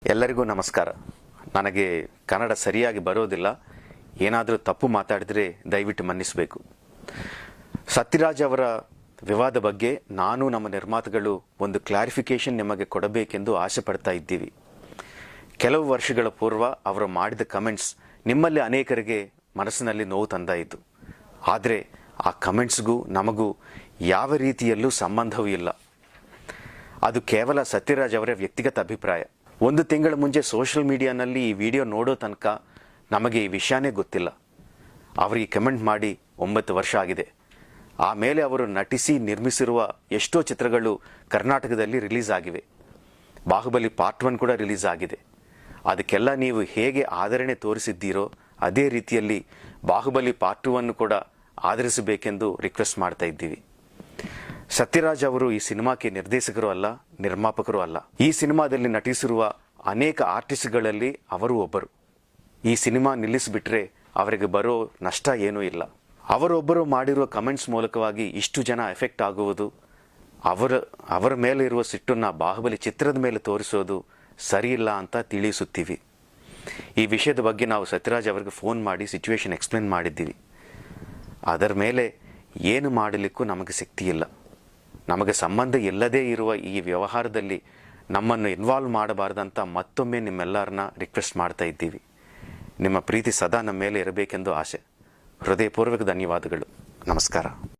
ಎಲ್ಲರಿಗೂ ನಮಸ್ಕಾರ. ನನಗೆ ಕನ್ನಡ ಸರಿಯಾಗಿ ಬರೋದಿಲ್ಲ. ಏನಾದರೂ ತಪ್ಪು ಮಾತಾಡಿದರೆ ದಯವಿಟ್ಟು ಮನ್ನಿಸಬೇಕು. ಸತ್ಯರಾಜ್ ಅವರ ವಿವಾದ ಬಗ್ಗೆ ನಾನು ನಮ್ಮ ನಿರ್ಮಾತೃಗಳು ಒಂದು ಕ್ಲಾರಿಫಿಕೇಶನ್ ನಿಮಗೆ ಕೊಡಬೇಕೆಂದು ಆಸೆ ಪಡ್ತಾ ಇದ್ದೀವಿ. ಕೆಲವು ವರ್ಷಗಳ ಪೂರ್ವ ಅವರು ಮಾಡಿದ ಕಮೆಂಟ್ಸ್ ನಿಮ್ಮಲ್ಲಿ ಅನೇಕರಿಗೆ ಮನಸ್ಸಿನಲ್ಲಿ ನೋವು ತಂದಾಯಿತು. ಆದರೆ ಆ ಕಮೆಂಟ್ಸ್ಗೂ ನಮಗೂ ಯಾವ ರೀತಿಯಲ್ಲೂ ಸಂಬಂಧವೂ ಇಲ್ಲ. ಅದು ಕೇವಲ ಸತ್ಯರಾಜ್ ಅವರ ವ್ಯಕ್ತಿಗತ ಅಭಿಪ್ರಾಯ. ಒಂದು ತಿಂಗಳ ಮುಂಚೆ ಸೋಷಿಯಲ್ ಮೀಡಿಯಾನಲ್ಲಿ ಈ ವಿಡಿಯೋ ನೋಡೋ ತನಕ ನಮಗೆ ಈ ವಿಷಯನೇ ಗೊತ್ತಿಲ್ಲ. ಅವರಿಗೆ ಕಮೆಂಟ್ ಮಾಡಿ 9 ವರ್ಷ ಆಗಿದೆ. ಆಮೇಲೆ ಅವರು ನಟಿಸಿ ನಿರ್ಮಿಸಿರುವ ಎಷ್ಟೋ ಚಿತ್ರಗಳು ಕರ್ನಾಟಕದಲ್ಲಿ ರಿಲೀಸ್ ಆಗಿವೆ. ಬಾಹುಬಲಿ ಪಾರ್ಟ್ 1 ಕೂಡ ರಿಲೀಸ್ ಆಗಿದೆ. ಅದಕ್ಕೆಲ್ಲ ನೀವು ಹೇಗೆ ಆದರಣೆ ತೋರಿಸಿದ್ದೀರೋ ಅದೇ ರೀತಿಯಲ್ಲಿ ಬಾಹುಬಲಿ ಪಾರ್ಟ್ 2 ಕೂಡ ಆಧರಿಸಬೇಕೆಂದು ರಿಕ್ವೆಸ್ಟ್ ಮಾಡ್ತಾ ಇದ್ದೀವಿ. ಸತ್ಯರಾಜ್ ಅವರು ಈ ಸಿನಿಮಾಕ್ಕೆ ನಿರ್ದೇಶಕರು ಅಲ್ಲ, ನಿರ್ಮಾಪಕರು ಅಲ್ಲ. ಈ ಸಿನಿಮಾದಲ್ಲಿ ನಟಿಸಿರುವ ಅನೇಕ ಆರ್ಟಿಸ್ಟ್ಗಳಲ್ಲಿ ಅವರು ಒಬ್ಬರು. ಈ ಸಿನಿಮಾ ನಿಲ್ಲಿಸಿಬಿಟ್ರೆ ಅವರಿಗೆ ಬರೋ ನಷ್ಟ ಏನೂ ಇಲ್ಲ. ಅವರೊಬ್ಬರು ಮಾಡಿರುವ ಕಮೆಂಟ್ಸ್ ಮೂಲಕವಾಗಿ ಇಷ್ಟು ಜನ ಎಫೆಕ್ಟ್ ಆಗುವುದು, ಅವರ ಮೇಲೆ ಇರುವ ಸಿಟ್ಟನ್ನು ಬಾಹುಬಲಿ ಚಿತ್ರದ ಮೇಲೆ ತೋರಿಸೋದು ಸರಿಯಿಲ್ಲ ಅಂತ ತಿಳಿಸುತ್ತೀವಿ. ಈ ವಿಷಯದ ಬಗ್ಗೆ ನಾವು ಸತ್ಯರಾಜ್ ಅವರಿಗೆ ಫೋನ್ ಮಾಡಿ ಸಿಚುವೇಶನ್ ಎಕ್ಸ್ಪ್ಲೇನ್ ಮಾಡಿದ್ದೀವಿ. ಅದರ ಮೇಲೆ ಏನು ಮಾಡಲಿಕ್ಕೂ ನಮಗೆ ಶಕ್ತಿ ಇಲ್ಲ. ನಮಗೆ ಸಂಬಂಧ ಇಲ್ಲದೇ ಇರುವ ಈ ವ್ಯವಹಾರದಲ್ಲಿ ನಮ್ಮನ್ನು ಇನ್ವಾಲ್ವ್ ಮಾಡಬಾರ್ದಂತ ಮತ್ತೊಮ್ಮೆ ನಿಮ್ಮೆಲ್ಲರನ್ನ ರಿಕ್ವೆಸ್ಟ್ ಮಾಡ್ತಾ ಇದ್ದೀವಿ. ನಿಮ್ಮ ಪ್ರೀತಿ ಸದಾ ನಮ್ಮ ಮೇಲೆ ಇರಬೇಕೆಂದು ಆಸೆ. ಹೃದಯಪೂರ್ವಕ ಧನ್ಯವಾದಗಳು. ನಮಸ್ಕಾರ.